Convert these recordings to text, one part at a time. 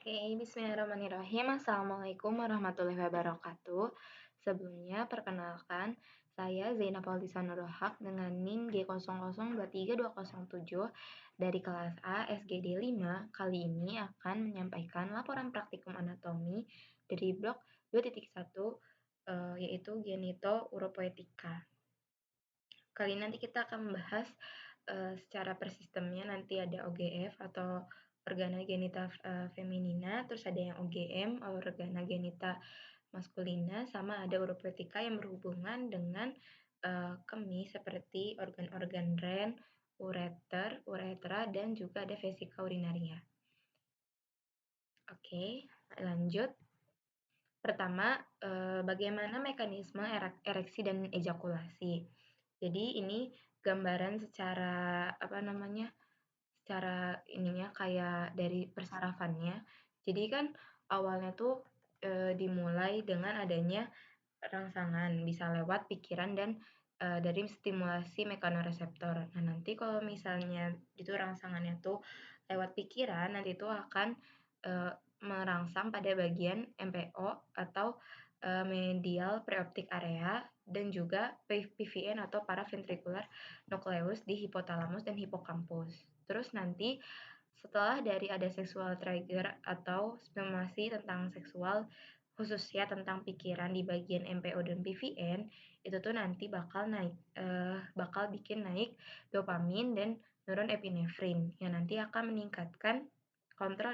Oke, bismillahirrahmanirrahim. Assalamualaikum warahmatullahi wabarakatuh. Sebelumnya, perkenalkan, saya Zainab Aldisa Nurul Haq dengan NIM G00232207 dari kelas A SGD 5. Kali ini akan menyampaikan laporan praktikum anatomi dari blok 2.1, yaitu genito-uropoetika. Kali ini nanti kita akan membahas secara persistemnya. Nanti ada OGF atau organa genita feminina, terus ada yang OGM, organa genita maskulina, sama ada uropoetika yang berhubungan dengan kemih seperti organ-organ ren, ureter, uretra, dan juga ada vesika urinaria. Oke, lanjut. Pertama, bagaimana mekanisme ereksi dan ejakulasi. Jadi ini gambaran secara secara ininya kayak dari persarafannya. Jadi kan awalnya tuh dimulai dengan adanya rangsangan, bisa lewat pikiran dan dari stimulasi mekanoreseptor. Nah, nanti kalau misalnya itu rangsangannya tuh lewat pikiran, nanti itu akan merangsang pada bagian MPO atau medial preoptic area dan juga PVN atau paraventricular nucleus di hipotalamus dan hipokampus. Terus nanti setelah dari ada sexual trigger atau stimulasi tentang seksual khususnya tentang pikiran di bagian MPO dan PVN, itu tuh nanti bakal bikin naik dopamin dan neuron epinefrin yang nanti akan meningkatkan kontrol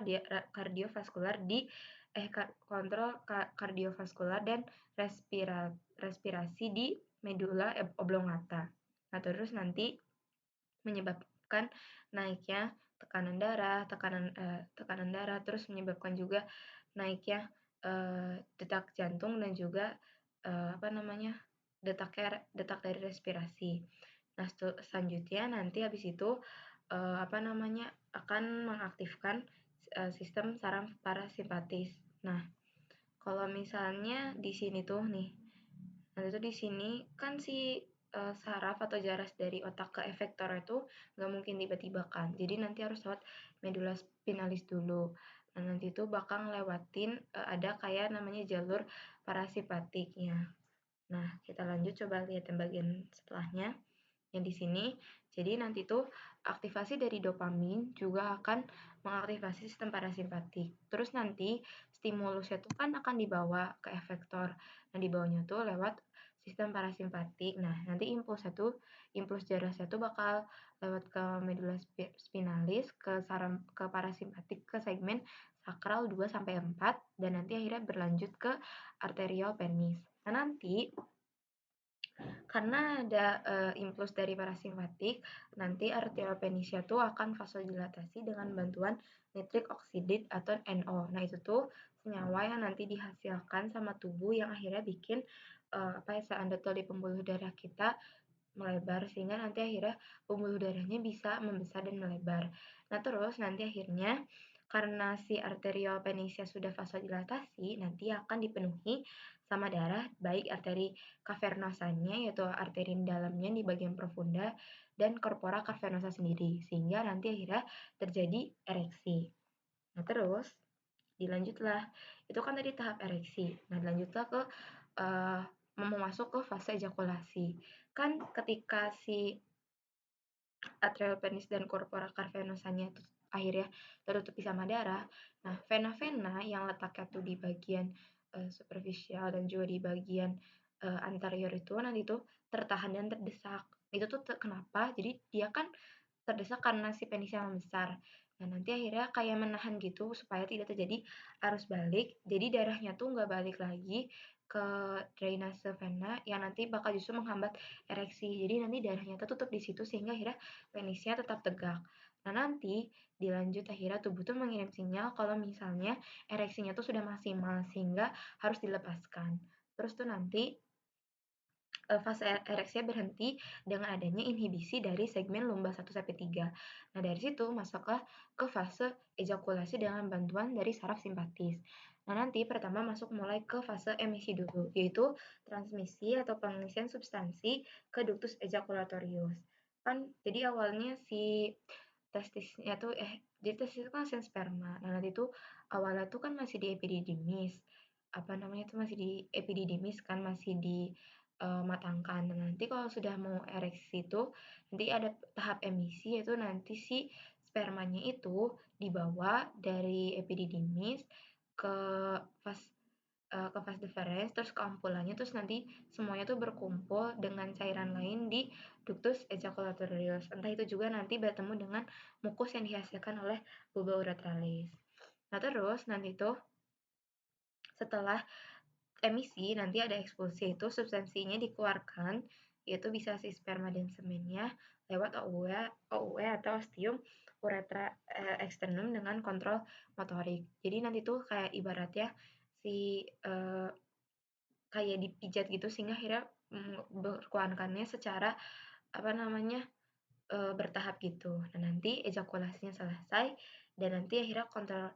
kardiovaskular kontrol kardiovaskular dan respirasi di medula oblongata. Nah, terus nanti menyebabkan naiknya tekanan darah, terus menyebabkan juga naiknya detak jantung dan juga detak dari respirasi. Nah, selanjutnya nanti habis itu akan mengaktifkan sistem saraf parasimpatis. Nah, kalau misalnya di sini tuh nih, nanti tuh di sini kan si saraf atau jaras dari otak ke efektor itu nggak mungkin tiba-tiba kan. Jadi nanti harus lewat medula spinalis dulu. Nah, nanti itu bakal ngelewatin ada kayak namanya jalur parasimpatiknya. Nah, kita lanjut coba lihat yang bagian setelahnya yang di sini. Jadi nanti tuh aktivasi dari dopamin juga akan mengaktifasi sistem parasimpatik. Terus nanti stimulusnya tuh kan akan dibawa ke efektor. Nah, di bawahnya tuh lewat sistem parasimpatik. Nah, nanti impuls jarasnya tuh bakal lewat ke medula spinalis, ke parasimpatik, ke segmen sakral 2 sampai 4 dan nanti akhirnya berlanjut ke arterial penis. Nah, nanti karena ada impuls dari parasimpatik, nanti arterial penisia tuh akan vasodilatasi dengan bantuan nitrik oksidit atau NO. Nah, itu tuh senyawa yang nanti dihasilkan sama tubuh yang akhirnya bikin sel endotel di pembuluh darah kita melebar sehingga nanti akhirnya pembuluh darahnya bisa membesar dan melebar. Nah, terus nanti akhirnya karena si arterial penisnya sudah vasodilatasi, nanti akan dipenuhi sama darah baik arteri cavernosanya yaitu arteri dalamnya di bagian profunda dan corpora cavernosa sendiri sehingga nanti akhirnya terjadi ereksi. Nah, terus dilanjutlah. Itu kan tadi tahap ereksi. Nah, dilanjutlah ke mau masuk ke fase ejakulasi. Kan ketika si atrial penis dan corpora cavernosanya itu akhirnya tertutupi sama darah. Nah, vena-vena yang letaknya tuh di bagian superficial dan juga di bagian anterior itu nanti tuh tertahan dan terdesak. Itu tuh kenapa? Jadi dia kan terdesak karena si penisnya membesar. Nah, nanti akhirnya kayak menahan gitu supaya tidak terjadi arus balik. Jadi darahnya tuh nggak balik lagi ke drainase vena yang nanti bakal justru menghambat ereksi. Jadi nanti darahnya tertutup di situ sehingga akhirnya penisnya tetap tegak. Nah, nanti dilanjut akhirnya tubuh tuh mengirim sinyal kalau misalnya ereksinya tuh sudah maksimal sehingga harus dilepaskan. Terus tuh nanti fase ereksinya berhenti dengan adanya inhibisi dari segmen lumbar 1-3. Nah, dari situ masuklah ke fase ejakulasi dengan bantuan dari saraf simpatis. Nah, nanti pertama masuk mulai ke fase emisi dulu, yaitu transmisi atau pengisian substansi ke ductus ejaculatorius. Kan jadi awalnya si testisnya tuh jadi testis itu kan hasil sperma. Nah, nanti tuh awalnya tuh kan masih di epididymis, apa namanya tuh masih di epididymis kan, masih matangkan. Nah, nanti kalau sudah mau ereksi itu, nanti ada tahap emisi, yaitu nanti si spermanya itu dibawa dari epididymis ke vas ke vas deferens, terus ke ampulanya, terus nanti semuanya tuh berkumpul dengan cairan lain di ductus ejaculatorius. Entah itu juga nanti bertemu dengan mukus yang dihasilkan oleh bulba uretralis. Nah, terus nanti tuh setelah emisi nanti ada ekspulsi, itu substansinya dikeluarkan, yaitu bisa si sperma dan semennya lewat OUE atau ostium uretra externum dengan kontrol motorik. Jadi nanti tuh kayak ibarat ya si kayak dipijat gitu sehingga akhirnya berkeluarkannya secara apa namanya bertahap gitu. Nah, nanti ejakulasinya selesai dan nanti akhirnya kontrol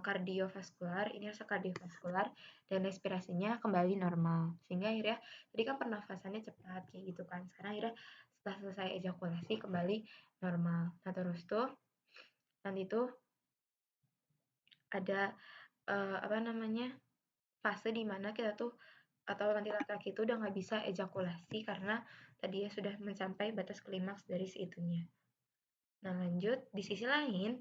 kardiovaskular, ini harusnya kardiovaskular dan respirasinya kembali normal. Sehingga akhirnya tadi kan pernafasannya cepat kayak gitu kan. Sekarang akhirnya setelah selesai ejakulasi kembali normal. Nah, terus tuh nanti tuh ada apa namanya? Fase di mana kita tuh atau nanti laki-laki itu udah nggak bisa ejakulasi karena tadi ya sudah mencapai batas klimaks dari si itunya. Nah, lanjut, di sisi lain,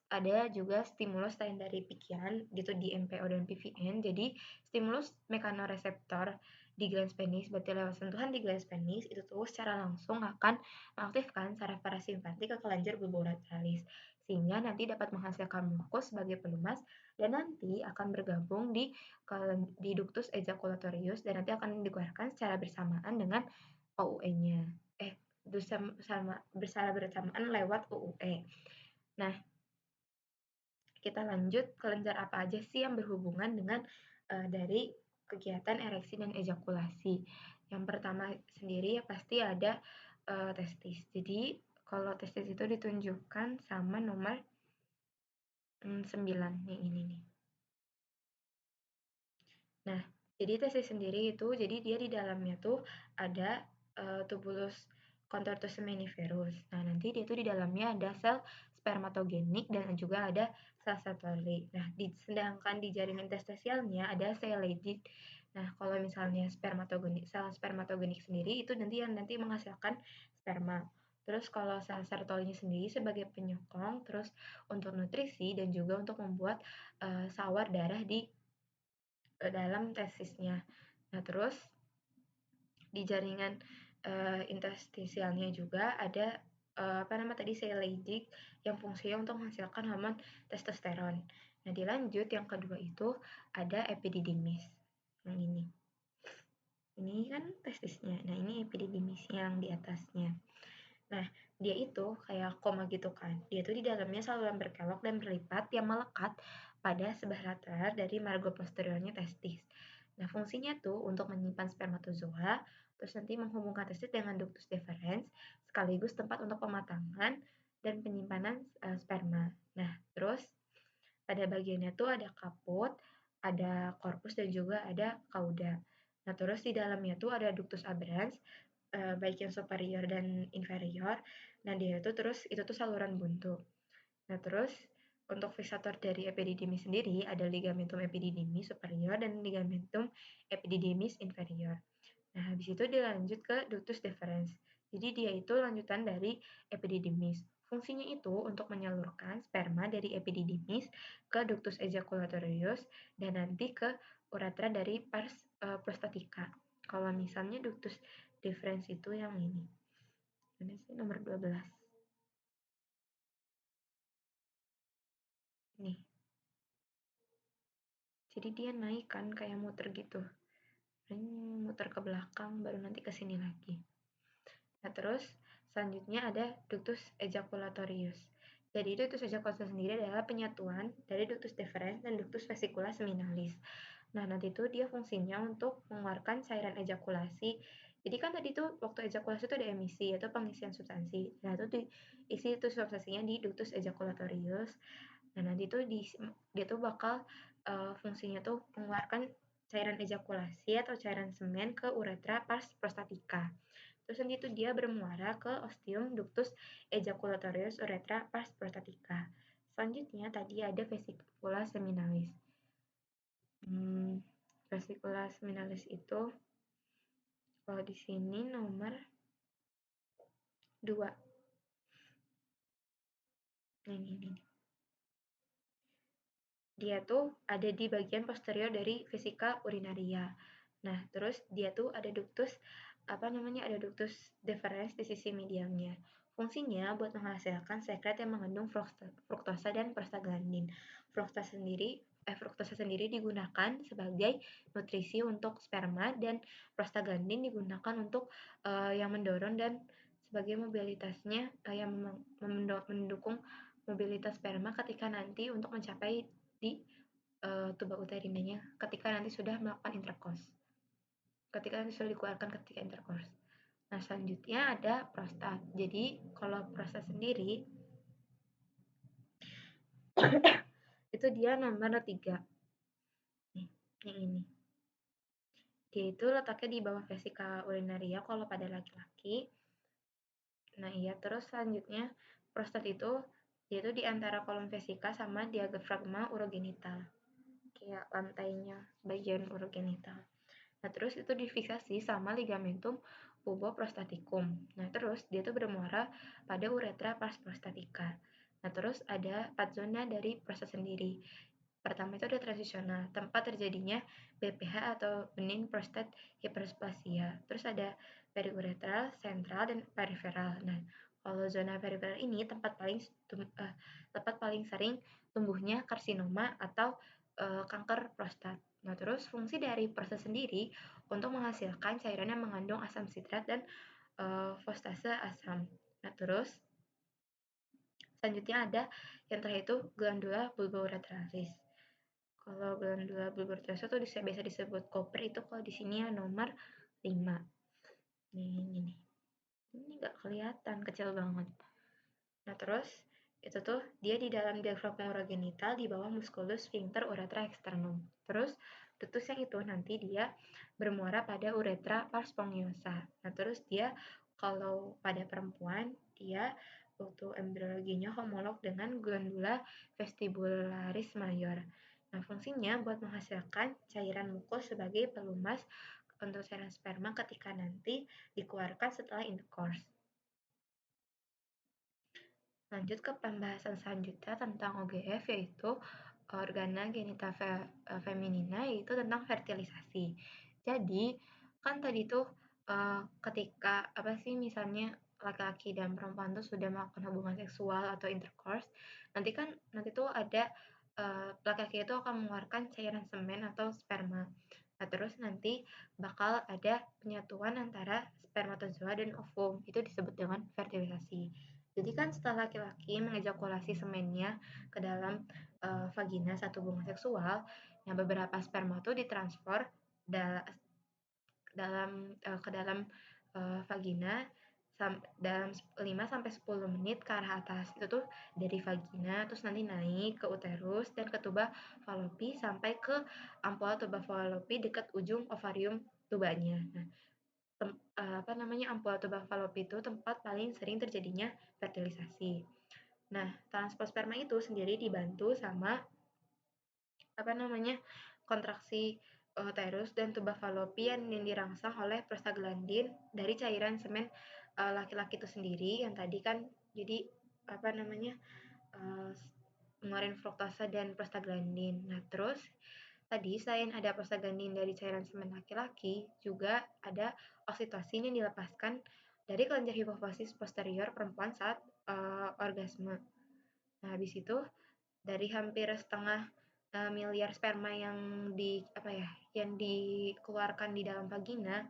ada juga stimulus selain dari pikiran, gitu di MPO dan PVN. Jadi, stimulus mekanoreseptor di glans penis, berarti lewat sentuhan di glans penis, itu tuh secara langsung akan mengaktifkan saraf parasimpatik ke kelenjar bulbourethralis, sehingga nanti dapat menghasilkan mukus sebagai pelumas, dan nanti akan bergabung di ductus ejaculatorius, dan nanti akan dikeluarkan secara bersamaan dengan OUE-nya. Bersama bersamaan lewat UUE. Nah, kita lanjut kelenjar apa aja sih yang berhubungan dengan dari kegiatan ereksi dan ejakulasi. Yang pertama sendiri ya pasti ada testis. Jadi kalau testis itu ditunjukkan sama nomor 9 nih ini nih. Nah, jadi testis sendiri itu jadi dia di dalamnya tuh ada tubulus contortus seminiferus. Nah, nanti dia tuh di dalamnya ada sel spermatogenik dan juga ada sel Sertoli. Nah, sedangkan di jaringan testisialnya ada sel Leydig. Nah, kalau misalnya sel spermatogenik sendiri itu nanti menghasilkan sperma. Terus kalau sel Sertolinya sendiri sebagai penyokong, terus untuk nutrisi dan juga untuk membuat sawar darah di dalam testisnya. Nah, terus di jaringan interstisialnya juga ada apa nama tadi sel Leydig yang fungsinya untuk menghasilkan hormon testosteron. Nah, dilanjut yang kedua itu ada epididymis. Yang ini. Ini kan testisnya. Nah, ini epididymis yang di atasnya. Nah, dia itu kayak koma gitu kan. Dia itu di dalamnya saluran berkelok dan berlipat yang melekat pada sebelah lateral dari margo posteriornya testis. Nah, fungsinya tuh untuk menyimpan spermatozoa, terus nanti menghubungkan testis dengan ductus deferens, sekaligus tempat untuk pematangan dan penyimpanan sperma. Nah, terus pada bagiannya tuh ada kaput, ada korpus dan juga ada cauda. Nah, terus di dalamnya tuh ada ductus aberrans, baik yang superior dan inferior. Nah, dia itu tuh saluran buntu. Nah, terus untuk fisator dari epididymis sendiri ada ligamentum epididymis superior dan ligamentum epididymis inferior. Nah, habis itu dilanjut ke ductus deferens. Jadi dia itu lanjutan dari epididymis. Fungsinya itu untuk menyalurkan sperma dari epididymis ke ductus ejaculatorius dan nanti ke uretra dari pars prostatica. Kalau misalnya ductus deferens itu yang ini. Ini sih nomor 12. Nih. Jadi dia naik kan kayak muter gitu. Muter ke belakang baru nanti ke sini lagi. Nah, terus selanjutnya ada ductus ejaculatorius. Jadi ductus ejaculatorius sendiri adalah penyatuan dari ductus deferens dan ductus vesicula seminalis. Nah, nanti itu dia fungsinya untuk mengeluarkan cairan ejakulasi. Jadi kan tadi tuh waktu ejakulasi itu ada emisi atau pengisian substansi. Nah, itu diisi itu substansinya di ductus ejaculatorius. Nah, nanti tuh dia tuh bakal fungsinya tuh mengeluarkan cairan ejakulasi atau cairan semen ke uretra pars prostatica. Terus Terus nanti itu dia bermuara ke ostium ductus ejaculatorius uretra pars prostatica. Selanjutnya tadi ada vesicula seminalis. Vesicula seminalis itu kalau di sini nomor 2. Ini. Dia tuh ada di bagian posterior dari vesika urinaria. Nah, terus dia tuh ada ductus deferens di sisi medialnya. Fungsinya buat menghasilkan sekret yang mengandung fruktosa dan prostaglandin. Fruktosa sendiri digunakan sebagai nutrisi untuk sperma dan prostaglandin digunakan untuk yang mendorong dan sebagai mobilitasnya yang mendukung mobilitas sperma ketika nanti untuk mencapai di tuba uterinanya ketika nanti sudah melakukan intercourse. Ketika nanti sudah dikeluarkan ketika intercourse. Nah, selanjutnya ada prostat. Jadi, kalau prostat sendiri itu dia nomor 3. Nih, yang ini. Dia itu letaknya di bawah vesika urinaria kalau pada laki-laki. Nah, iya, terus selanjutnya prostat itu dia itu di antara kolom vesika sama diafragma urogenital. Kayak lantainya bagian urogenital. Nah, terus itu difiksasi sama ligamentum puboprostaticum. Nah, terus dia tuh bermuara pada uretra pars prostatica. Nah, terus ada 4 zona dari prostat sendiri. Pertama itu ada transisional, tempat terjadinya BPH atau benign prostate hypersplasia. Terus ada periuretral, sentral, dan periferal. Nah, kalau zona periferal ini tempat paling sering tumbuhnya karsinoma atau kanker prostat. Nah, terus fungsi dari prostat sendiri untuk menghasilkan cairan yang mengandung asam sitrat dan fosfase asam. Nah, terus selanjutnya ada yang terakhir itu glandula bulbouretralis. Kalau glandula bulbouretralis itu biasa disebut koper, itu kalau di sini ya nomor 5. Nih, ini nggak kelihatan, kecil banget. Nah, terus itu tuh dia di dalam diafragma urogenital di bawah musculus sphincter uretra externum. Terus ductus yang itu nanti dia bermuara pada uretra pars spongiosa. Nah, terus dia kalau pada perempuan dia waktu embriologinya homolog dengan glandula vestibularis mayor. Nah, fungsinya buat menghasilkan cairan mukus sebagai pelumas untuk cairan sperma ketika nanti dikeluarkan setelah intercourse. Lanjut ke pembahasan selanjutnya tentang OGF, yaitu organa genital feminina, yaitu tentang fertilisasi. Jadi kan tadi tuh ketika misalnya laki-laki dan perempuan tuh sudah melakukan hubungan seksual atau intercourse, nanti tuh ada laki-laki itu akan mengeluarkan cairan semen atau sperma. Nah, terus nanti bakal ada penyatuan antara spermatozoa dan ovum, itu disebut dengan fertilisasi. Jadi kan setelah laki-laki mengejakulasi semennya ke dalam vagina saat hubungan seksual, yang beberapa sperma itu ditransfer ke dalam vagina dalam 5 sampai 10 menit ke arah atas. Itu tuh dari vagina terus nanti naik ke uterus dan ke tuba fallopi sampai ke ampula tuba fallopi dekat ujung ovarium tubanya. Nah, ampula tuba fallopi itu tempat paling sering terjadinya fertilisasi. Nah, transport sperma itu sendiri dibantu sama kontraksi uterus dan tuba fallopi yang dirangsang oleh prostaglandin dari cairan semen laki-laki itu sendiri yang tadi kan jadi ngeluarin fruktosa dan prostaglandin. Nah, terus tadi selain ada prostaglandin dari cairan semen laki-laki, juga ada oksitosin yang dilepaskan dari kelenjar hipofisis posterior perempuan saat orgasme. Nah, habis itu dari hampir setengah miliar sperma yang dikeluarkan di dalam vagina,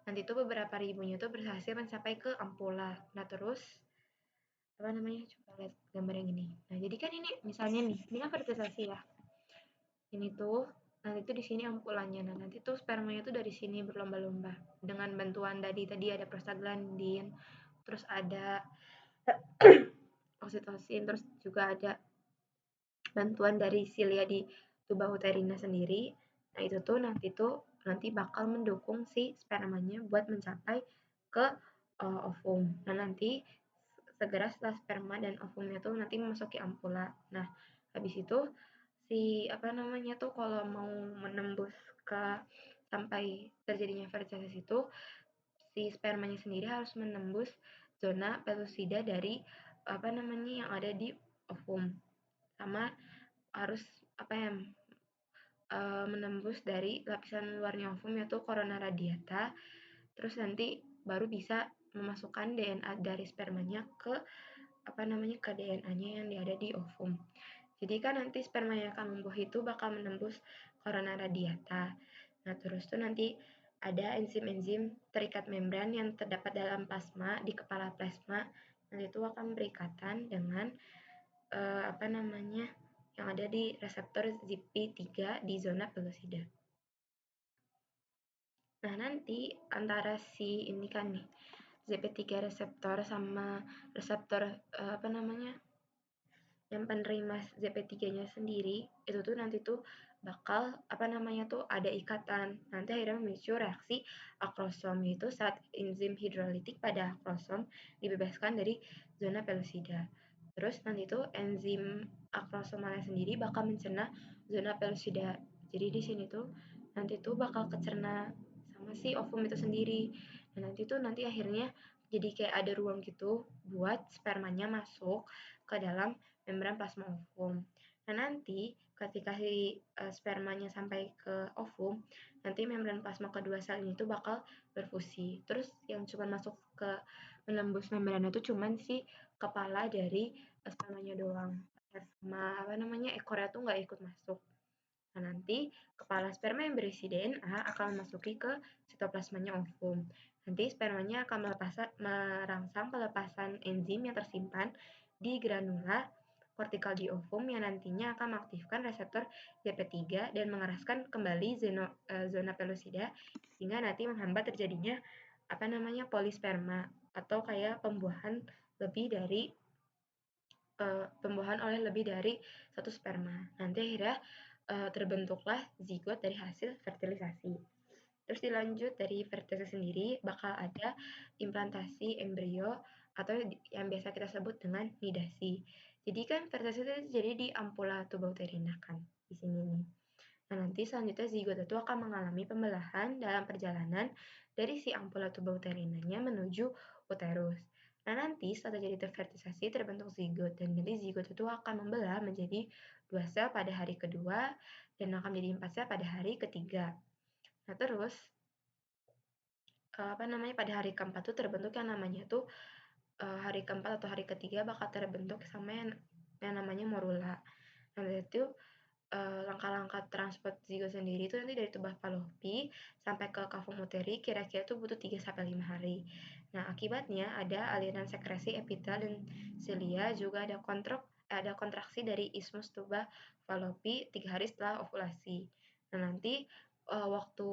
nanti itu beberapa ribunya itu berhasil mencapai ke ampula. Nah, terus coba lihat gambar yang ini. Nah, jadi kan ini misalnya nih, ini kan fertilisasi ya. Ini tuh nanti tuh di sini ampulanya. Nah, nanti tuh spermanya tuh dari sini berlomba-lomba dengan bantuan tadi ada prostaglandin, terus ada oksitosin, terus juga ada bantuan dari silia di tuba uterina sendiri. Nah, itu tuh nanti bakal mendukung si spermanya buat mencapai ke ovum. Nah, nanti segera setelah sperma dan ovumnya tuh nanti memasuki ampula. Nah, habis itu si apa namanya tuh kalau mau menembus ke sampai terjadinya fertilitas itu, si spermanya sendiri harus menembus zona pellucida dari apa namanya yang ada di ovum, sama harus apa ya, menembus dari lapisan luarnya ovum yaitu corona radiata, terus nanti baru bisa memasukkan DNA dari spermanya ke apa namanya ke DNA-nya yang ada di ovum. Jadi kan nanti sperma yang akan numbuh itu bakal menembus corona radiata. Nah, terus tuh nanti ada enzim-enzim terikat membran yang terdapat dalam plasma di kepala plasma. Nanti itu akan berikatan dengan apa namanya yang ada di reseptor ZP3 di zona pellucida. Nah, nanti antara si ini kan nih ZP3 reseptor sama reseptor apa namanya yang penerima ZP3-nya sendiri itu tuh nanti tuh bakal apa namanya tuh ada ikatan. Nanti akhirnya memicu reaksi akrosom, yaitu saat enzim hidrolitik pada akrosom dibebaskan dari zona pellucida. Terus nanti tuh enzim akrosomalnya sendiri bakal mencerna zona pellucida. Jadi di sini tuh nanti tuh bakal kecerna sama si ovum itu sendiri. Dan nanti akhirnya jadi kayak ada ruang gitu buat spermanya masuk ke dalam membran plasma ovum. Nah, nanti ketika si spermanya sampai ke ovum, nanti membran plasma kedua sel ini tuh bakal berfusi. Terus yang cuma masuk ke menembus membran itu cuman si kepala dari spermanya doang. Sama apa namanya ekornya tuh nggak ikut masuk. Nah, nanti kepala sperma yang berisi DNA akan memasuki ke sitoplasmanya ovum. Nanti spermanya akan merangsang pelepasan enzim yang tersimpan di granula kortikal di ovum yang nantinya akan mengaktifkan reseptor ZP3 dan mengeraskan kembali zona pellucida sehingga nanti menghambat terjadinya apa namanya polisperma atau kayak pembuahan oleh lebih dari satu sperma. Nanti akhirnya terbentuklah zigot dari hasil fertilisasi. Terus dilanjut dari fertilisasi sendiri bakal ada implantasi embrio atau yang biasa kita sebut dengan nidasi. Jadi kan fertilisasi itu terjadi di ampula tuba uterina kan di sini nih. Nah, nanti selanjutnya zigot itu akan mengalami pembelahan dalam perjalanan dari si ampula tuba uterinanya menuju uterus. Nah, nanti setelah terjadi fertilisasi terbentuk zigot dan nanti zigot itu akan membelah menjadi 2 sel pada hari kedua dan akan menjadi 4 sel pada hari ketiga. Nah, terus apa namanya pada hari keempat tuh terbentuk yang namanya tuh hari keempat atau hari ketiga bakal terbentuk sama yang namanya morula. Nah, itu langkah-langkah transport zigot sendiri itu nanti dari tuba Fallopi sampai ke kavum uteri kira-kira tuh butuh 3-5 hari. Nah, akibatnya ada aliran sekresi epitel dan silia, juga ada kontraksi dari ismus tuba Fallopi 3 hari setelah ovulasi. Nah, nanti waktu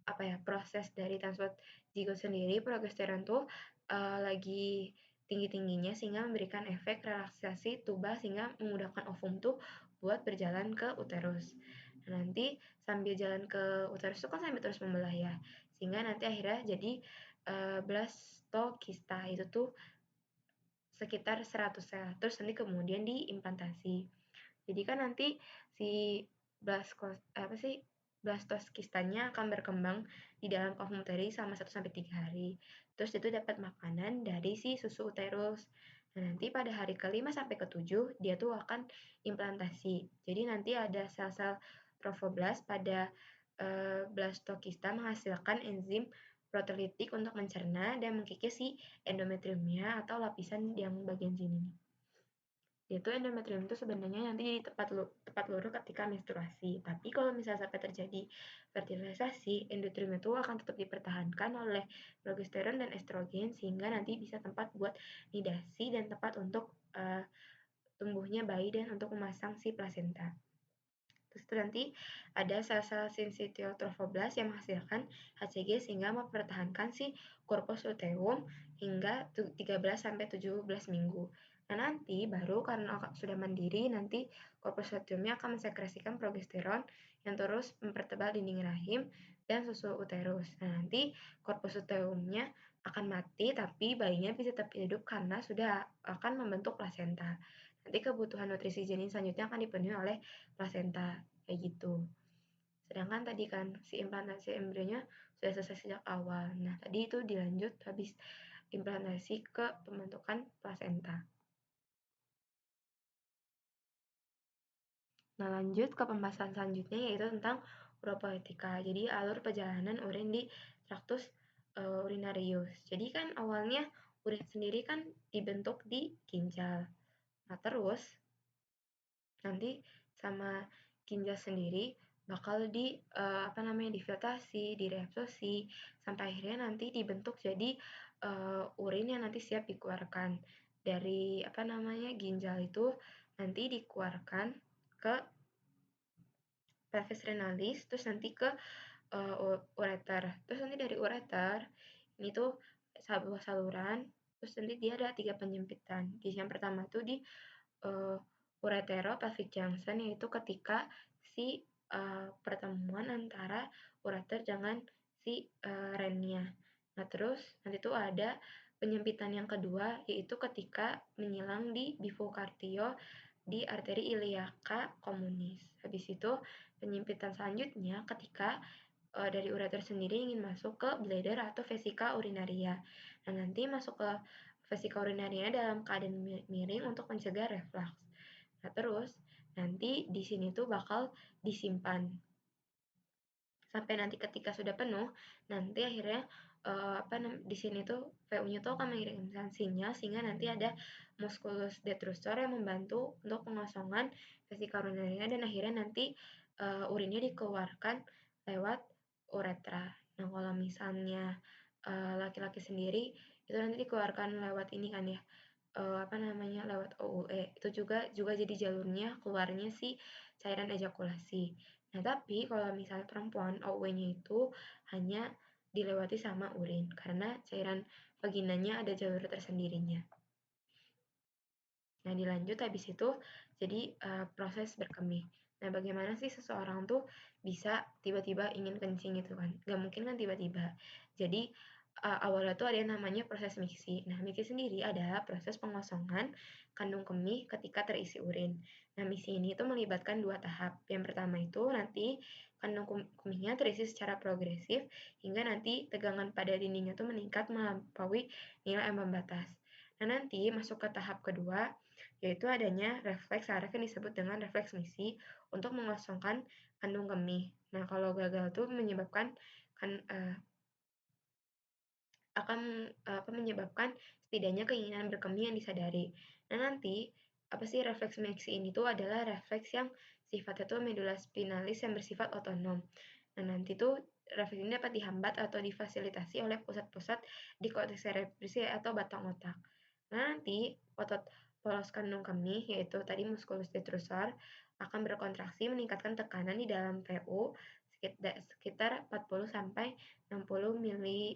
apa ya proses dari transport zigot sendiri progesteron tuh lagi tinggi-tingginya sehingga memberikan efek relaksasi tuba sehingga memudahkan ovum tuh buat berjalan ke uterus. Nah, nanti sambil jalan ke uterus itu kan sambil terus membelah ya. Sehingga nanti akhirnya jadi blastokista itu tuh sekitar 100 sel. Terus nanti kemudian diimplantasi. Jadi kan nanti si blastoskistanya akan berkembang di dalam kavum uteri selama 1-3 hari. Terus itu dapat makanan dari si susu uterus. Nah, nanti pada hari ke-5 sampai ke-7 dia tuh akan implantasi. Jadi nanti ada sel-sel trophoblast pada blastokista menghasilkan enzim protelitik untuk mencerna dan mengkikis si endometriumnya atau lapisan yang bagian sini nih. Yaitu endometrium itu sebenarnya nanti jadi tepat lurus ketika menstruasi. Tapi kalau misalnya sampai terjadi fertilisasi, endometrium itu akan tetap dipertahankan oleh progesteron dan estrogen sehingga nanti bisa tempat buat nidasi dan tempat untuk tumbuhnya bayi dan untuk memasang si plasenta. Terus itu nanti ada sel-sel syncytiotrophoblas yang menghasilkan HCG sehingga mempertahankan si corpus luteum hingga 13-17 minggu. Nah, nanti baru karena sudah mandiri, nanti corpus luteumnya akan mensekresikan progesteron yang terus mempertebal dinding rahim dan susu uterus. Nah, nanti corpus luteumnya akan mati, tapi bayinya bisa tetap hidup karena sudah akan membentuk plasenta. Nanti kebutuhan nutrisi janin selanjutnya akan dipenuhi oleh plasenta, kayak gitu. Sedangkan tadi kan si implantasi embrionya sudah selesai sejak awal. Nah, tadi itu dilanjut habis implantasi ke pembentukan plasenta. Nah, lanjut ke pembahasan selanjutnya yaitu tentang uropoetika. Jadi, alur perjalanan urin di traktus urinarius. Jadi kan awalnya urin sendiri kan dibentuk di ginjal. Nah, terus nanti sama ginjal sendiri bakal difiltrasi, direabsorpsi sampai akhirnya nanti dibentuk jadi urin yang nanti siap dikeluarkan dari ginjal itu nanti dikeluarkan ke pelvis renalis terus nanti ke ureter. Terus nanti dari ureter ini tuh sebuah saluran terus nanti dia ada 3 penyempitan. Di yang pertama tuh di uh, uretero-pelvic junction yaitu ketika si pertemuan antara ureter dengan si rennya. Nah, terus nanti tuh ada penyempitan yang kedua yaitu ketika menyilang di bifurcatio di arteri iliaca communis. Habis itu penyempitan selanjutnya ketika dari ureter sendiri ingin masuk ke bladder atau vesika urinaria. Nah, nanti masuk ke vesika urinaria dalam keadaan miring untuk mencegah reflux. Nah, terus nanti di sini tuh bakal disimpan sampai nanti ketika sudah penuh, nanti akhirnya di sini tuh VU-nya tuh akan mengirimkan sinyal sehingga nanti ada musculus detrusor yang membantu untuk pengosongan vesika urinaria dan akhirnya nanti urinnya dikeluarkan lewat uretra. Nah, kalau misalnya laki-laki sendiri itu nanti dikeluarkan lewat ini kan ya, lewat OUE. Itu juga jadi jalurnya keluarnya si cairan ejakulasi. Nah, tapi kalau misalnya perempuan OUE-nya itu hanya dilewati sama urin karena cairan vaginanya ada jalur tersendirinya. Nah, dilanjut habis itu jadi proses berkemih. Nah, bagaimana sih seseorang tuh bisa tiba-tiba ingin kencing gitu kan? Gak mungkin kan tiba-tiba. Jadi awalnya tuh ada yang namanya proses mixi. Nah, mixi sendiri adalah proses pengosongan kandung kemih ketika terisi urin. Nah, mixi ini tuh melibatkan 2 tahap. Yang pertama itu nanti kandung kemihnya terisi secara progresif hingga nanti tegangan pada dindingnya tuh meningkat melampaui nilai ambang batas. Nah, nanti masuk ke tahap kedua yaitu adanya refleks saraf yang disebut dengan refleks misi untuk mengosongkan kandung kemih. Nah, kalau gagal tuh menyebabkan kan akan menyebabkan setidaknya keinginan berkemih yang disadari. Nah, nanti apa sih refleks miksi ini tuh adalah refleks yang sifatnya tuh medula spinalis yang bersifat otonom. Nah, nanti tuh refleks ini dapat dihambat atau difasilitasi oleh pusat-pusat di korteks cerebris atau batang otak. Nah, nanti otot polos kandung kemih yaitu tadi musculus detrusor akan berkontraksi meningkatkan tekanan di dalam PU sekitar 40 sampai 60 mili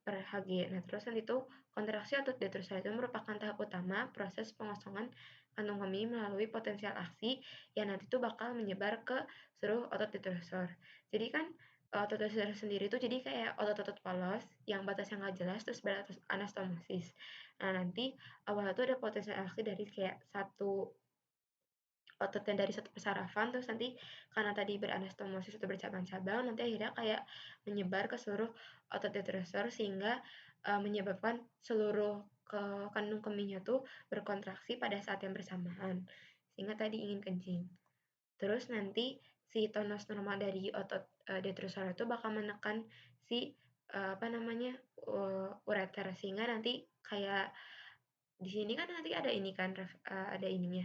per Hg. Nah, terus nanti itu kontraksi otot detrusor itu merupakan tahap utama proses pengosongan kandung kemih melalui potensial aksi yang nanti itu bakal menyebar ke seluruh otot detrusor. Jadi kan otot detrusor sendiri itu jadi kayak otot-otot polos yang batasnya nggak jelas terus beranastomosis. Nah, nanti awalnya tuh ada potensial aksi dari kayak satu ototnya dari satu persarafan terus nanti karena tadi beranastomosis atau bercabang-cabang nanti akhirnya kayak menyebar ke seluruh otot detrusor sehingga menyebabkan seluruh kandung kemihnya tuh berkontraksi pada saat yang bersamaan sehingga tadi ingin kencing. Terus nanti si tonus normal dari otot detrusor itu bakal menekan si ureter sehingga nanti kayak di sini kan nanti ada ini kan ada ininya.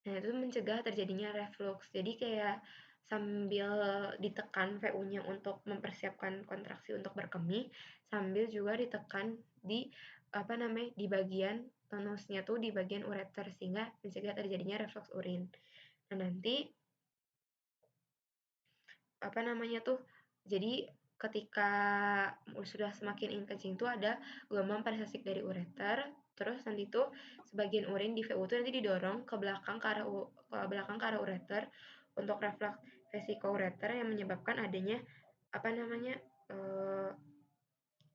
Nah, itu mencegah terjadinya reflux. Jadi kayak sambil ditekan VU-nya untuk mempersiapkan kontraksi untuk berkemih, sambil juga ditekan di di bagian tonusnya tuh di bagian ureter sehingga mencegah terjadinya reflux urin. Nah, nanti jadi ketika sudah semakin ingin kencing tuh ada gelombang parasesik dari ureter, terus nanti tuh sebagian urin di VU tuh nanti didorong ke belakang ke arah ureter untuk refleks ureter yang menyebabkan adanya apa namanya eee,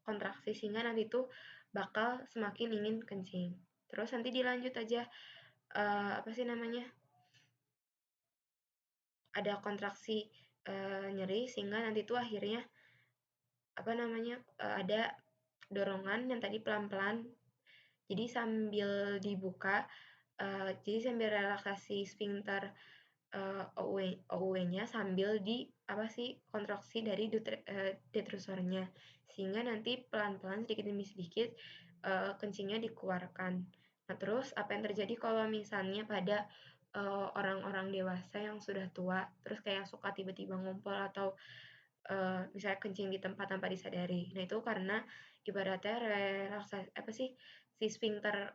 kontraksi sehingga nanti tuh bakal semakin ingin kencing. Terus nanti dilanjut aja, apa sih namanya, ada kontraksi, nyeri sehingga nanti tuh akhirnya, apa namanya, ada dorongan yang tadi pelan-pelan. Jadi sambil dibuka, jadi sambil relaksasi sphincter, OUE-nya sambil di apa sih, kontraksi dari detrusornya. Sehingga nanti pelan-pelan sedikit demi sedikit, kencingnya dikeluarkan. Nah, terus apa yang terjadi kalau misalnya pada, orang-orang dewasa yang sudah tua, terus kayak suka tiba-tiba ngumpul atau, misalnya kencing di tempat tanpa disadari. Nah, itu karena ibaratnya apa sih, si sphincter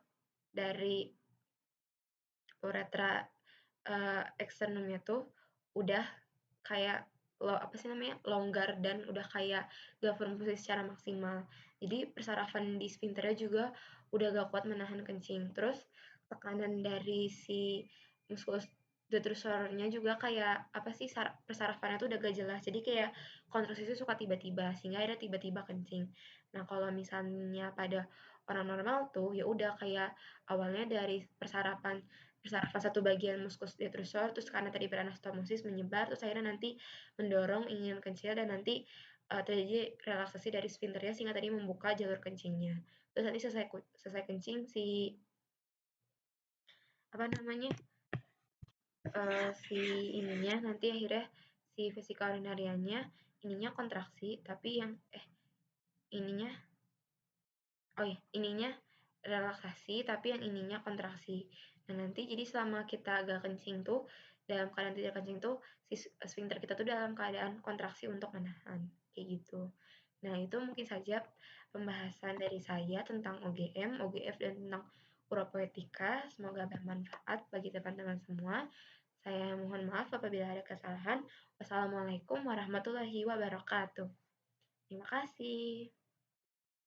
dari uretra, eksternumnya tuh udah kayak apa sih namanya, longgar dan udah kayak gak berfungsi secara maksimal. Jadi persarafan di sphincternya juga udah gak kuat menahan kencing. Terus tekanan dari si muskulus detrusor-nya juga kayak apa sih, persarafannya tuh udah gak jelas. Jadi kayak kontraksi itu suka tiba-tiba sehingga ada tiba-tiba kencing. Nah, kalau misalnya pada orang normal tuh ya udah kayak awalnya dari persarafan satu bagian muskus detrusor, terus karena tadi beranastomosis menyebar, terus akhirnya nanti mendorong ingin kencing dan nanti terjadi relaksasi dari sphincternya sehingga tadi membuka jalur kencingnya. Terus nanti selesai kencing si apa namanya, si ininya nanti akhirnya si vesika urinarianya ininya kontraksi tapi yang ininya, oh iya, ininya relaksasi tapi yang ininya kontraksi. Nah, nanti jadi selama kita agak kencing tuh, dalam keadaan tidak kencing tuh, si sphincter kita tuh dalam keadaan kontraksi untuk menahan, kayak gitu. Nah, itu mungkin saja pembahasan dari saya tentang OGM, OGF, dan tentang uropoetika. Semoga bermanfaat bagi teman-teman semua. Saya mohon maaf apabila ada kesalahan. Wassalamualaikum warahmatullahi wabarakatuh. Terima kasih.